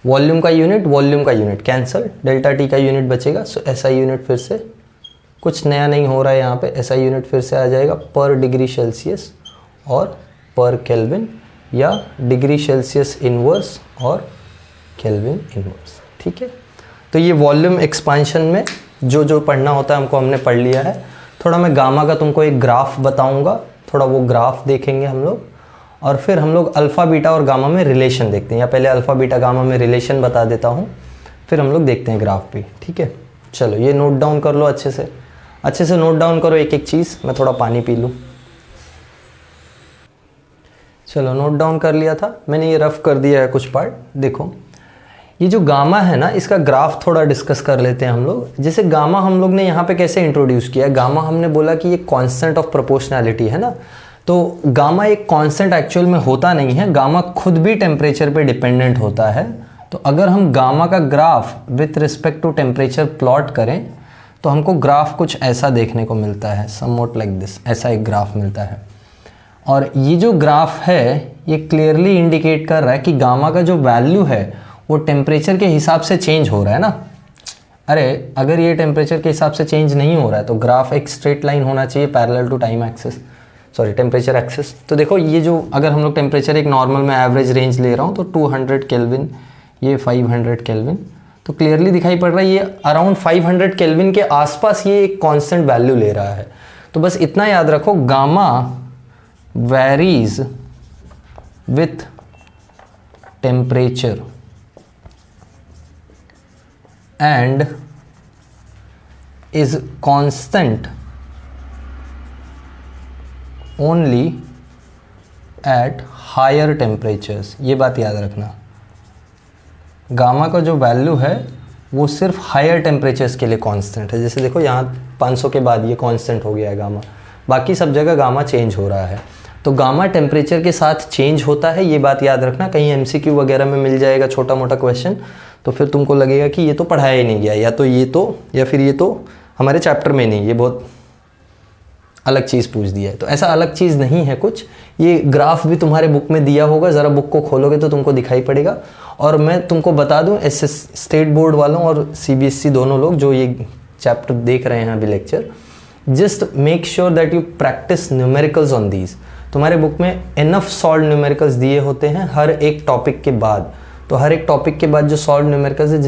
वॉल्यूम का यूनिट कैंसल, डेल्टा T का यूनिट बचेगा। सो SI यूनिट फिर से कुछ नया नहीं हो रहा है यहाँ पे, SI यूनिट फिर से आ जाएगा पर डिग्री सेल्सियस और पर केल्विन, या डिग्री सेल्सियस इनवर्स और केल्विन इनवर्स। ठीक है, तो ये वॉल्यूम एक्सपांशन में जो पढ़ना होता है हमको हमने पढ़ लिया है। थोड़ा मैं गामा का तुमको एक ग्राफ बताऊंगा, थोड़ा वो ग्राफ देखेंगे हम लोग, और फिर हम लोग अल्फ़ा बीटा और गामा में रिलेशन देखते हैं, या पहले अल्फ़ा बीटा गामा में रिलेशन बता देता हूँ, फिर हम लोग देखते हैं ग्राफ भी। ठीक है, चलो ये नोट डाउन कर लो, अच्छे से नोट डाउन करो एक एक चीज़। मैं थोड़ा पानी पी लूँ। चलो नोट डाउन कर लिया था मैंने, ये रफ कर दिया है कुछ पार्ट। देखो ये जो गामा है ना, इसका ग्राफ थोड़ा डिस्कस कर लेते हैं हम लोग। जैसे गामा हम लोग ने यहाँ पे कैसे इंट्रोड्यूस किया? गामा हमने बोला कि ये कांस्टेंट ऑफ प्रोपोर्शनैलिटी है ना, तो गामा एक कांस्टेंट एक्चुअल में होता नहीं है, गामा खुद भी टेम्परेचर पे डिपेंडेंट होता है। तो अगर हम गामा का graph with respect to temperature plot करें तो हमको ग्राफ कुछ ऐसा देखने को मिलता है, समवॉट लाइक दिस, ऐसा एक ग्राफ मिलता है। और ये जो ग्राफ है ये क्लियरली इंडिकेट कर रहा है कि गामा का जो वैल्यू है वो टेम्परेचर के हिसाब से चेंज हो रहा है ना। अरे अगर ये टेम्परेचर के हिसाब से चेंज नहीं हो रहा है तो ग्राफ एक स्ट्रेट लाइन होना चाहिए parallel to time axis, sorry temperature axis. तो देखो ये जो, अगर हम लोग टेम्परेचर एक नॉर्मल में एवरेज रेंज ले रहा हूँ तो 200 केल्विन, ये 500 केल्विन, तो क्लियरली दिखाई पड़ रहा है ये अराउंड 500 केल्विन के आसपास ये एक कांस्टेंट वैल्यू ले रहा है। तो बस इतना याद रखो, gamma varies with temperature and is constant only at higher temperatures। ये बात याद रखना, गामा का जो वैल्यू है वो सिर्फ हायर टेम्परेचर्स के लिए कांस्टेंट है। जैसे देखो यहाँ 500 के बाद ये कांस्टेंट हो गया है गामा, बाकी सब जगह गामा चेंज हो रहा है। तो गामा टेम्परेचर के साथ चेंज होता है, ये बात याद रखना। कहीं एमसीक्यू वगैरह में मिल जाएगा छोटा मोटा क्वेश्चन, तो फिर तुमको लगेगा कि ये तो पढ़ाया ही नहीं गया, या तो ये तो, या फिर ये तो हमारे चैप्टर में नहीं, ये बहुत अलग चीज़ पूछ दिया है। तो ऐसा अलग चीज़ नहीं है कुछ, ये ग्राफ भी तुम्हारे बुक में दिया होगा, ज़रा बुक को खोलोगे तो तुमको दिखाई पड़ेगा। और मैं तुमको बता दूं, स्टेट बोर्ड वालों और CBSE दोनों लोग जो ये चैप्टर देख रहे हैं अभी lecture, just make sure that you practice numericals on these. तुम्हारे बुक में इनफ सॉल्व न्यूमेरिकल्स दिए होते हैं हर एक टॉपिक के बाद। तो हर एक टॉपिक के बाद जो सॉल्व न्यूमेरिकल्स है,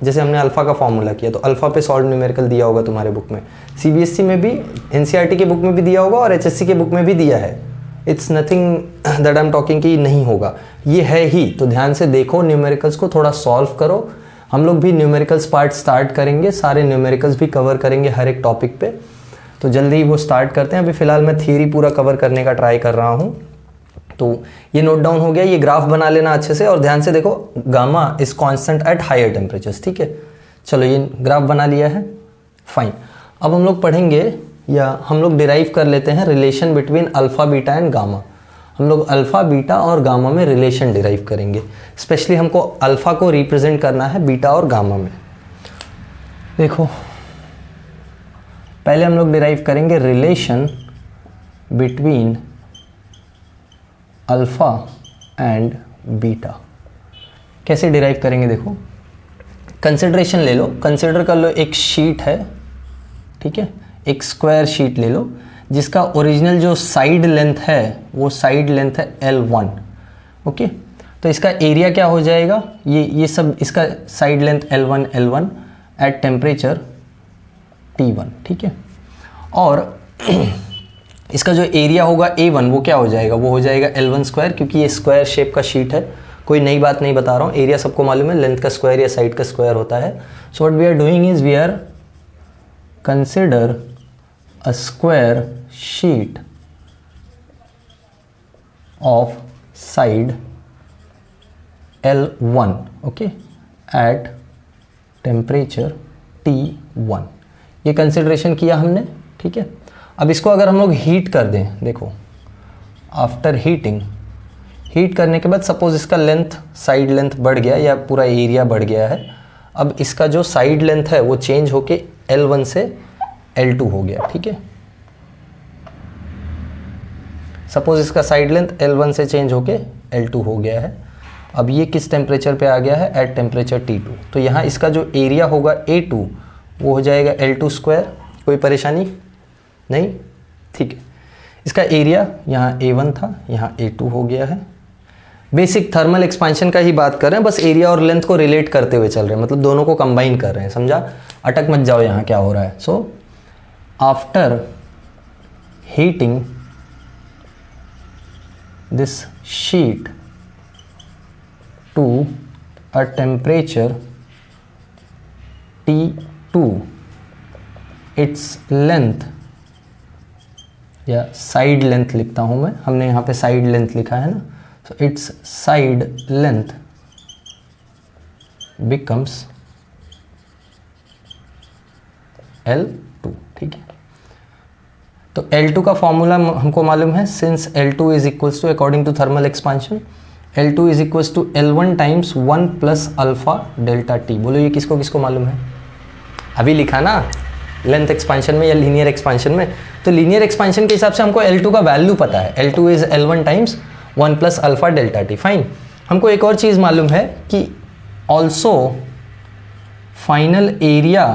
जैसे हमने अल्फ़ा का फॉर्मूला किया तो अल्फ़ा पे सॉल्व न्यूमेरिकल दिया होगा तुम्हारे बुक में, CBSE में भी, NCERT के बुक में भी दिया होगा और HSC के बुक में भी दिया है। It's nothing that I am talking कि नहीं होगा, ये है ही। तो ध्यान से देखो, न्यूमेरिकल्स को थोड़ा सॉल्व करो। हम लोग भी न्यूमेरिकल्स पार्ट स्टार्ट करेंगे, सारे न्यूमेरिकल्स भी कवर करेंगे हर एक टॉपिक पे, तो जल्दी ही वो स्टार्ट करते हैं। अभी फ़िलहाल मैं थियरी पूरा कवर करने का ट्राई कर रहा हूँ। तो ये नोट डाउन हो गया, ये ग्राफ बना लेना अच्छे से, और ध्यान से देखो gamma is constant at higher temperatures, ठीक है। चलो ये ग्राफ बना लिया है, फाइन। अब हम लोग पढ़ेंगे, या हम लोग डिराइव कर लेते हैं relation between alpha beta and gamma. हम लोग अल्फ़ा बीटा और गामा में रिलेशन डिराइव करेंगे। स्पेशली हमको अल्फ़ा को रिप्रेजेंट करना है बीटा और गामा में। देखो पहले हम लोग डिराइव करेंगे relation between alpha and beta. कैसे डिराइव करेंगे देखो, कंसिडरेशन ले लो, कंसिडर कर लो एक शीट है, ठीक है, एक स्क्वायर शीट ले लो जिसका ओरिजिनल जो साइड लेंथ है वो साइड लेंथ है L1, ओके। तो इसका एरिया क्या हो जाएगा, ये सब इसका side length L1 eight temperature T1, ठीक है। और इसका जो एरिया होगा A1 वो क्या हो जाएगा, वो हो जाएगा L1 स्क्वायर, क्योंकि ये स्क्वायर शेप का शीट है, कोई नई बात नहीं बता रहा हूँ, एरिया सबको मालूम है, लेंथ का स्क्वायर या साइड का स्क्वायर होता है। So what we are doing is we are consider a square sheet of side L1, okay, at temperature T1। ये कंसिडरेशन किया हमने, ठीक है। अब इसको अगर हम लोग हीट कर दें, देखो आफ्टर हीट करने के बाद सपोज इसका लेंथ, साइड लेंथ बढ़ गया या पूरा एरिया बढ़ गया है। अब इसका जो साइड लेंथ है वो चेंज होके L1 से L2 हो गया, ठीक है। सपोज इसका साइड लेंथ L1 से चेंज होके L2 हो गया है। अब ये किस टेम्परेचर पे आ गया है, एट टेम्परेचर T2। तो यहाँ इसका जो एरिया होगा A2 वो हो जाएगा L2 स्क्वायर। कोई परेशानी नहीं, ठीक है। इसका एरिया यहाँ A1 था, यहाँ A2 हो गया है। बेसिक थर्मल एक्सपांशन का ही बात कर रहे हैं, बस एरिया और लेंथ को रिलेट करते हुए चल रहे हैं, मतलब दोनों को कंबाइन कर रहे हैं, समझा। अटक मत जाओ यहाँ क्या हो रहा है। So after heating this sheet to a temperature T2, its length या साइड लेंथ लिखता हूँ मैं, हमने यहाँ पे साइड लेंथ लिखा है ना, so its side length becomes L2, ठीक है। तो L2 का फॉर्मूला हमको मालूम है, since L2 is equals to, according to thermal expansion, L2 is equals to L1 times 1 plus alpha delta T। बोलो ये किसको किसको मालूम है, अभी लिखा ना लेंथ एक्सपांशन में या लीनियर एक्सपांशन में। तो लीनियर एक्सपांशन के हिसाब से हमको L2 का वैल्यू पता है, L2 is L1 times 1 plus alpha delta T, fine. हमको एक और चीज़ मालूम है कि also final area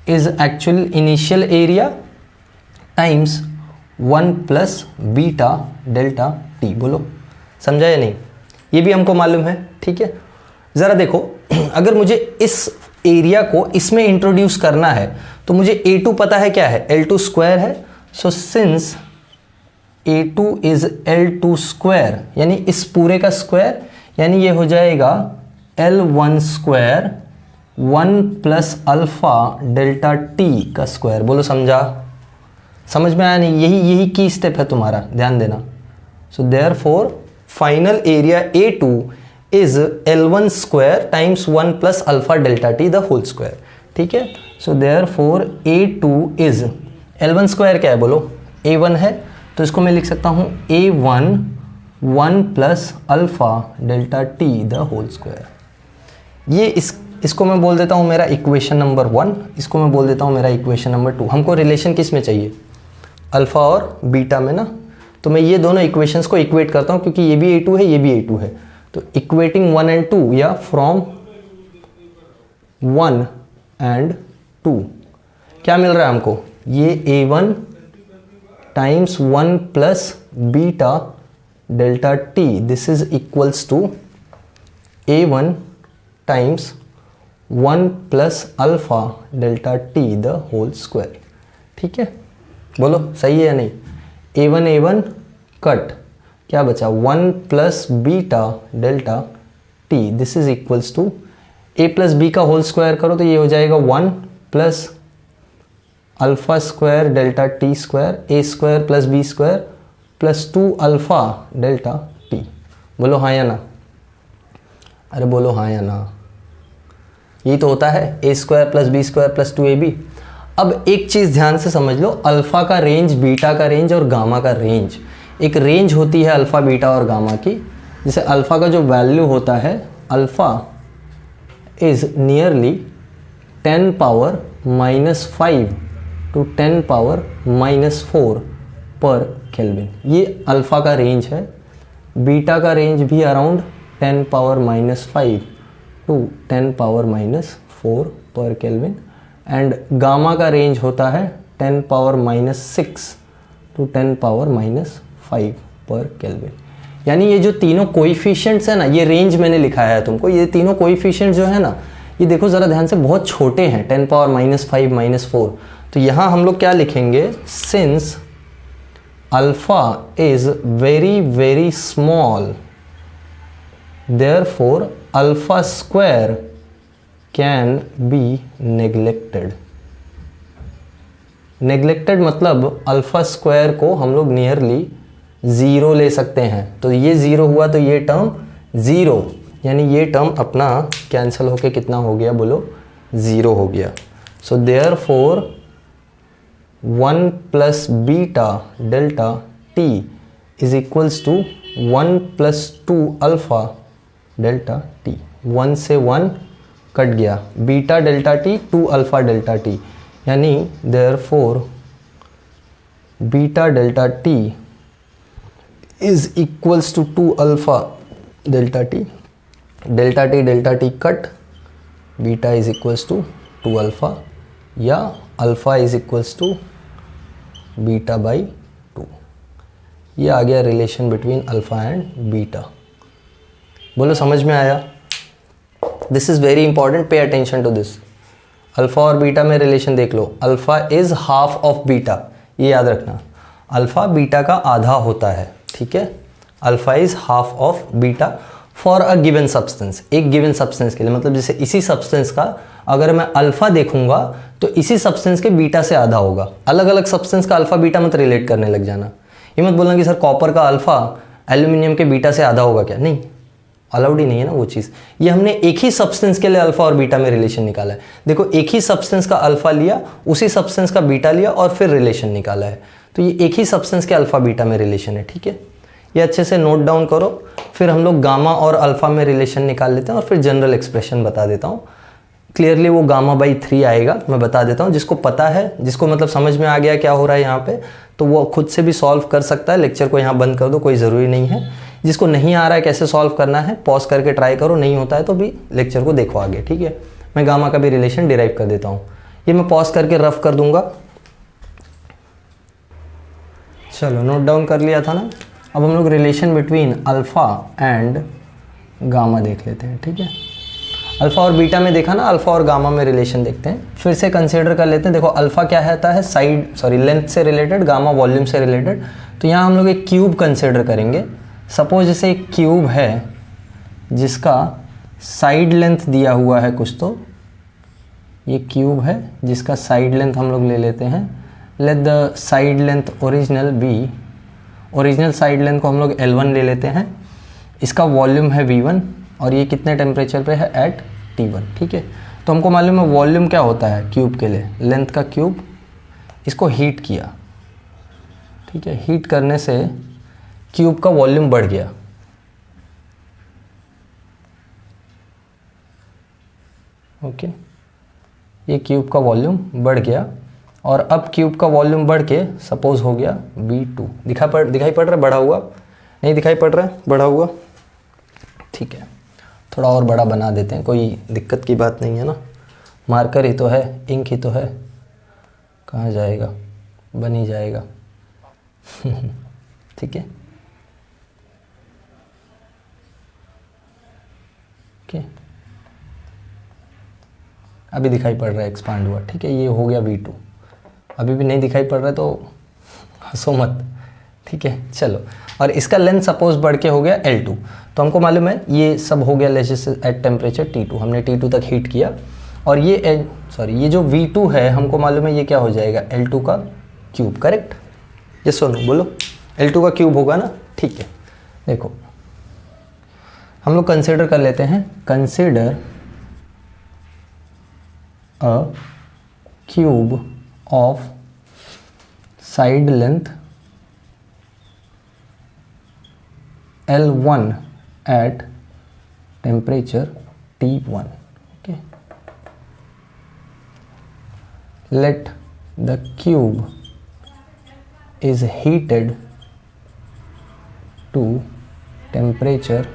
is actual initial area times 1 plus beta delta T। बोलो समझा या नहीं, ये भी हमको मालूम है, ठीक है। ज़रा देखो, अगर मुझे इस एरिया को इसमें इंट्रोड्यूस करना है तो मुझे A2 पता है क्या है, L2 स्क्वायर है। So since A2 is L2 square, यानी इस पूरे का स्क्वायर, यानी ये हो जाएगा L1 square 1 plus alpha delta T का स्क्वायर। बोलो समझा, समझ में आया नहीं, यही की स्टेप है तुम्हारा, ध्यान देना। So therefore final area A2 is L1 square times 1 plus alpha delta T the whole square, ठीक है। So therefore A2 is, L1 square क्या है बोलो, A1 है, तो इसको मैं लिख सकता हूँ A1 1 plus alpha delta T the whole square. ये इसको मैं बोल देता हूँ मेरा इक्वेशन नंबर 1, इसको मैं बोल देता हूँ मेरा इक्वेशन नंबर 2। हमको रिलेशन किस में चाहिए, अल्फ़ा और बीटा में ना। तो मैं ये दोनों इक्वेशंस को इक्वेट करता हूँ क्योंकि ये भी A2 है, ये भी A2 है। तो इक्वेटिंग 1 and 2 या फ्रॉम 1 and 2 क्या मिल रहा है हमको, ये A1 times 1 plus beta delta T, this is equals to A1 times 1 plus alpha delta T the whole square. ठीक है, बोलो सही है या नहीं। A1 कट, क्या बचा 1 plus beta delta T, this is equals to A plus B का होल स्क्वायर करो तो ये हो जाएगा 1 plus alpha square delta T square, A square plus B square plus 2 alpha delta T. बोलो हाँ या ना, अरे बोलो हाँ या ना। यही तो होता है A square plus B square plus 2AB। अब एक चीज़ ध्यान से समझ लो, अल्फ़ा का रेंज, बीटा का रेंज और गामा का रेंज, एक रेंज होती है अल्फ़ा बीटा और गामा की। जैसे अल्फ़ा का जो वैल्यू होता है, alpha is nearly 10 power -5 to 10 power -4 per kelvin, ये अल्फ़ा का रेंज है। बीटा का रेंज भी around 10 power -5 to 10 power -4 per kelvin, and gamma का रेंज होता है 10 पावर -6 टू 10 पावर -5 पर केल्विन। यानी ये जो तीनों कोएफिशिएंट्स है ना, ये रेंज मैंने लिखा है तुमको, ये तीनों कोएफिशिएंट्स जो है ना, ये देखो ज़रा ध्यान से, बहुत छोटे हैं, 10 पावर -5 -4। तो यहाँ हम लोग क्या लिखेंगे, since alpha is very very small therefore alpha square can be neglected. Neglected मतलब अल्फ़ा स्क्वायर को हम लोग नियरली 0 ले सकते हैं। तो ये 0 हुआ तो ये टर्म 0, यानी ये टर्म अपना कैंसिल होके कितना हो गया, बोलो 0 हो गया। So therefore 1 plus beta delta T is equals to 1 plus 2 alpha delta T. 1 से 1 कट गया, beta delta T 2 alpha delta T, यानी therefore beta delta T is equals to 2 alpha delta T. Delta T cut, beta is equals to 2 alpha, या alpha is equals to beta by 2। ये आ गया relation between alpha and beta. बोलो समझ में आया। This is very important, pay attention to this. Alpha और beta में रिलेशन देख लो, alpha is half of beta, ये याद रखना, अल्फ़ा बीटा का आधा होता है। ठीक है, alpha is half of beta for a given substance, एक गिवन सब्सटेंस के लिए। मतलब जैसे इसी सब्सटेंस का अगर मैं अल्फ़ा देखूंगा तो इसी सब्सटेंस के बीटा से आधा होगा। अलग अलग सब्सटेंस का अल्फ़ा बीटा मत रिलेट करने लग जाना। ये मत बोलना कि सर कॉपर का अल्फ़ा एल्यूमिनियम के बीटा से आधा होगा क्या, नहीं, अलाउड ही नहीं है ना वो चीज़। ये हमने एक ही सब्सटेंस के लिए अल्फ़ा और बीटा में रिलेशन निकाला है। देखो एक ही सब्सटेंस का अल्फ़ा लिया, उसी सब्सटेंस का बीटा लिया और फिर रिलेशन निकाला है। तो ये एक ही सब्सटेंस के अल्फ़ा बीटा में रिलेशन है। ठीक है, ये अच्छे से नोट डाउन करो। फिर हम लोग गामा और अल्फ़ा में रिलेशन निकाल लेते हैं और फिर जनरल एक्सप्रेशन बता देता हूँ। क्लियरली वो गामा बाई 3 आएगा, मैं बता देता हूँ। जिसको पता है, जिसको मतलब समझ में आ गया क्या हो रहा है यहाँ पे, तो वो खुद से भी सॉल्व कर सकता है। लेक्चर को यहाँ बंद कर दो, कोई ज़रूरी नहीं है। जिसको नहीं आ रहा है कैसे सॉल्व करना है, पॉज करके ट्राई करो, नहीं होता है तो भी लेक्चर को देखो आगे। ठीक है, मैं गामा का भी रिलेशन डिराइव कर देता हूँ। ये मैं पॉज करके रफ कर दूंगा। चलो नोट डाउन कर लिया था ना। अब हम लोग relation between alpha and gamma देख लेते हैं। ठीक है, अल्फ़ा और बीटा में देखा ना, अल्फ़ा और गामा में रिलेशन देखते हैं। फिर से कंसीडर कर लेते हैं। देखो अल्फ़ा क्या होता है, लेंथ से रिलेटेड, गामा वॉल्यूम से रिलेटेड। तो यहाँ हम लोग एक क्यूब कंसीडर करेंगे। सपोज जैसे एक क्यूब है जिसका साइड लेंथ दिया हुआ है कुछ, तो ये क्यूब है जिसका साइड लेंथ हम लोग ले लेते हैं। Let the side length original be, original side length को हम लोग L1 ले लेते हैं। इसका वॉल्यूम है V1 और ये कितने टेम्परेचर पे है, एट T1। ठीक है, तो हमको मालूम है वॉल्यूम क्या होता है क्यूब के लिए, लेंथ का क्यूब। इसको हीट किया, ठीक है, हीट करने से क्यूब का वॉल्यूम बढ़ गया। ओके, ये क्यूब का वॉल्यूम बढ़ गया और अब क्यूब का वॉल्यूम बढ़ के सपोज हो गया V2। दिखाई पड़ रहा है बढ़ा हुआ? नहीं दिखाई पड़ रहा है बढ़ा हुआ? ठीक है, थोड़ा और बड़ा बना देते हैं, कोई दिक्कत की बात नहीं है ना। मार्कर ही तो है, इंक ही तो है, कहाँ जाएगा, बन ही जाएगा। ठीक है, ओके, अभी दिखाई पड़ रहा है एक्सपांड हुआ। ठीक है, ये हो गया V2। अभी भी नहीं दिखाई पड़ रहा है तो हंसो मत। ठीक है, चलो, और इसका लेंथ सपोज बढ़ के हो गया L2। तो हमको मालूम है ये सब हो गया let's say at temperature T2, हमने T2 तक हीट किया और ये जो V2 है हमको मालूम है ये क्या हो जाएगा, L2 का क्यूब। करेक्ट? ये सुनो, बोलो, L2 का क्यूब होगा ना। ठीक है, देखो हम लोग कंसिडर कर लेते हैं, consider a cube of side length L1 at temperature T1. Okay, let the cube is heated to temperature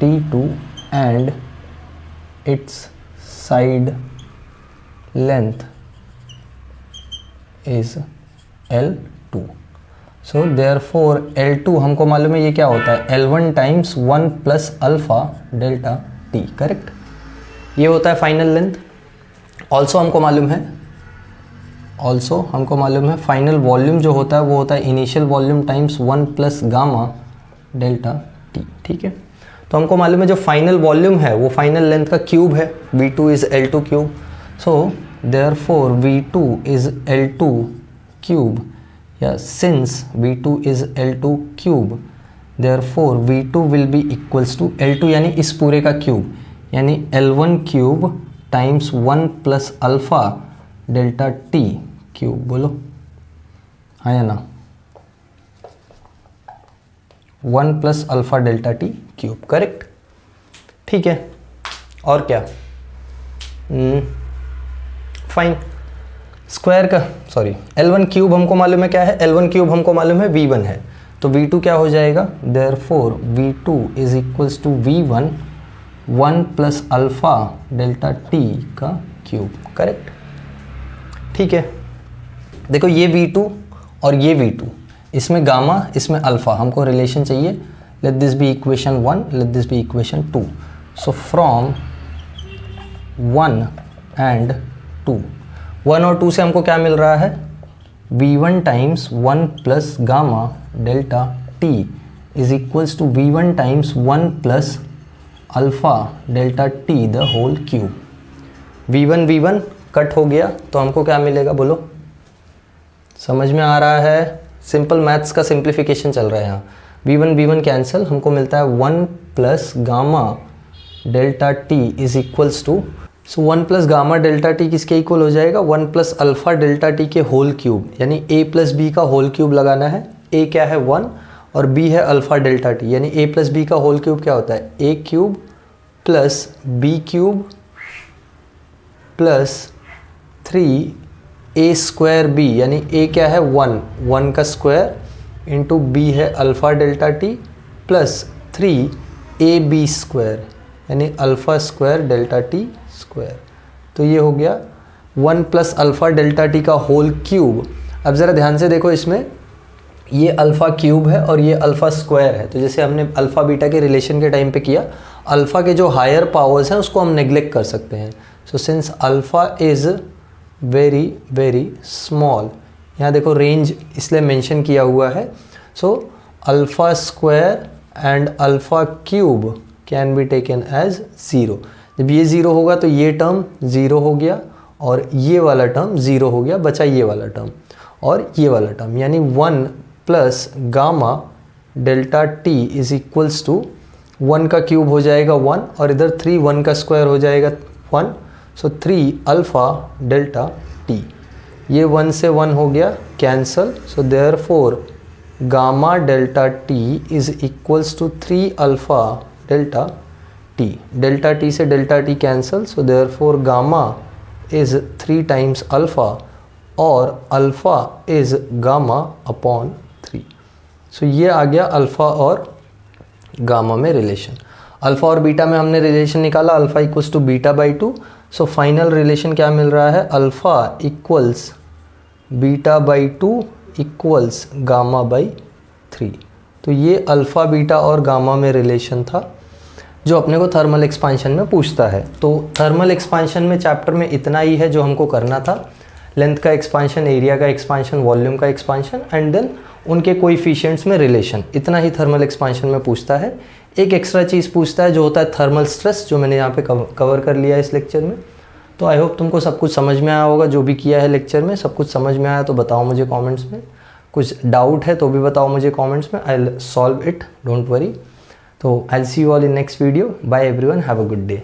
T2 and its side length is L2. So therefore L2 हमको मालूम है ये क्या होता है, L1 times 1 plus alpha delta T। Correct? ये होता है फाइनल लेंथ। ऑल्सो हमको मालूम है फाइनल वॉल्यूम जो होता है वो होता है initial volume times 1 plus gamma delta T। ठीक है, तो हमको मालूम है जो फाइनल वॉल्यूम है वो फाइनल लेंथ का क्यूब है, V2 is L2 cube. So therefore V2 is L2 cube, या since V2 is L2 cube therefore V2 will be equals to L2 यानी इस पूरे का क्यूब, यानी L1 cube times 1 plus alpha delta T cube. बोलो हाँ या ना? 1 plus alpha delta T cube. Correct? ठीक है, और क्या? फाइन, स्क्वायर का L1 क्यूब हमको मालूम है क्या है, L1 क्यूब हमको मालूम है V1 है, तो V2 क्या हो जाएगा, therefore V2 is equals to V1 1 plus alpha delta T का क्यूब। करेक्ट? ठीक है, देखो ये V2 और ये V2, इसमें गामा इसमें अल्फा, हमको रिलेशन चाहिए। Let this be equation 1, let this be equation 2। So from 1 and 2, 1 और 2 से हमको क्या मिल रहा है, V1 times 1 plus gamma delta T is equals to V1 times 1 plus alpha delta T the whole cube. V1 cut हो गया तो हमको क्या मिलेगा, बोलो? समझ में आ रहा है? सिंपल मैथ्स का सिंप्लीफिकेशन चल रहा है यहाँ। V1 कैंसिल, हमको मिलता है 1 plus gamma delta T is equals to, so 1 plus gamma delta T किसके इक्वल हो जाएगा, 1 प्लस अल्फा डेल्टा T के होल क्यूब, यानी A प्लस B का होल क्यूब लगाना है। A क्या है 1 और B है अल्फा डेल्टा T, यानी A प्लस B का होल क्यूब क्या होता है, A cube plus B cube plus 3A square B, यानी A क्या है 1 का स्क्वायर इंटू B है alpha delta T plus 3AB square, यानी alpha square delta T square. तो ये हो गया 1 प्लस अल्फा डेल्टा T का होल क्यूब। अब ज़रा ध्यान से देखो, इसमें ये अल्फ़ा क्यूब है और ये अल्फ़ा स्क्वायर है, तो जैसे हमने अल्फ़ा बीटा के रिलेशन के टाइम पे किया, अल्फ़ा के जो हायर पावर्स हैं उसको हम नेग्लेक्ट कर सकते हैं। So since alpha is very very small, यहाँ देखो रेंज इसलिए मेंशन किया हुआ है। So alpha square and alpha cube can be taken as 0। जब ये 0 होगा तो ये टर्म 0 हो गया और ये वाला टर्म 0 हो गया, बचा ये वाला टर्म और ये वाला टर्म, यानी 1 plus gamma delta T is equals to 1 का क्यूब हो जाएगा 1 और इधर 3 1 का स्क्वायर हो जाएगा 1, सो 3 अल्फ़ा डेल्टा T। ये 1 से 1 हो गया cancel, so therefore gamma delta T is equals to 3 alpha delta T, delta T से delta T cancel, so therefore gamma is 3 times alpha और alpha is gamma upon 3। So ये आ गया alpha और गामा में रिलेशन। अल्फ़ा और beta में हमने रिलेशन निकाला, alpha equals to beta by 2। So final relation क्या मिल रहा है, alpha equals beta by 2 equals gamma by 3। तो ये अल्फ़ा बीटा और गामा में रिलेशन था जो अपने को थर्मल एक्सपांशन में पूछता है। तो थर्मल एक्सपांशन में चैप्टर में इतना ही है जो हमको करना था, लेंथ का एक्सपांशन, एरिया का एक्सपांशन, वॉल्यूम का एक्सपांशन एंड देन उनके कोएफिशिएंट्स में रिलेशन, इतना ही थर्मल एक्सपांशन में पूछता है। एक एक्स्ट्रा चीज़ पूछता है जो होता है थर्मल स्ट्रेस, जो मैंने यहाँ पे कवर कर लिया है इस लेक्चर में। तो आई होप तुमको सब कुछ समझ में आया होगा, जो भी किया है लेक्चर में सब कुछ समझ में आया तो बताओ मुझे कमेंट्स में। कुछ डाउट है तो भी बताओ मुझे कमेंट्स में, I will solve it, don't worry. तो I will see you all in next video. Bye everyone, have a good day.